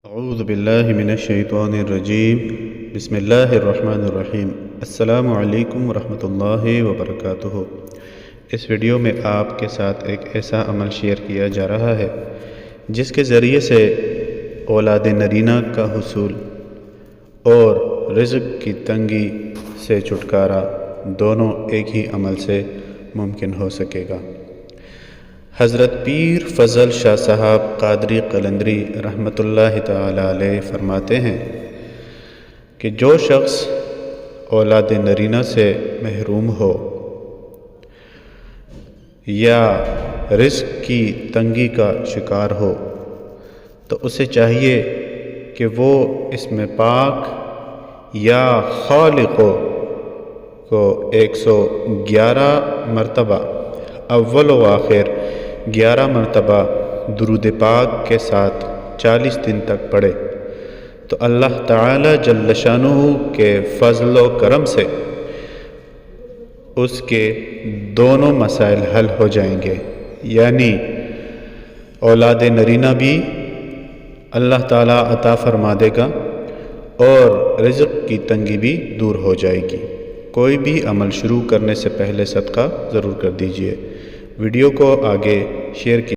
اعوذ باللہ من الشیطان الرجیم بسم اللہ الرحمن الرحیم۔ السلام علیکم ورحمۃ اللہ وبرکاتہ۔ اس ویڈیو میں آپ کے ساتھ ایک ایسا عمل شیئر کیا جا رہا ہے جس کے ذریعے سے اولاد نرینہ کا حصول اور رزق کی تنگی سے چھٹکارا دونوں ایک ہی عمل سے ممکن ہو سکے گا۔ حضرت پیر فضل شاہ صاحب قادری قلندری رحمۃ اللہ تعالی علیہ فرماتے ہیں کہ جو شخص اولاد نرینہ سے محروم ہو یا رزق کی تنگی کا شکار ہو تو اسے چاہیے کہ وہ اس میں پاک یا خالق کو 111 مرتبہ اول و آخر 11 مرتبہ درود پاک کے ساتھ 40 دن تک پڑھے تو اللہ تعالی جل شانہ کے فضل و کرم سے اس کے دونوں مسائل حل ہو جائیں گے، یعنی اولاد نرینہ بھی اللہ تعالی عطا فرما دے گا اور رزق کی تنگی بھی دور ہو جائے گی۔ کوئی بھی عمل شروع کرنے سے پہلے صدقہ ضرور کر دیجیے۔ ویڈیو کو آگے شیئر کیجیے۔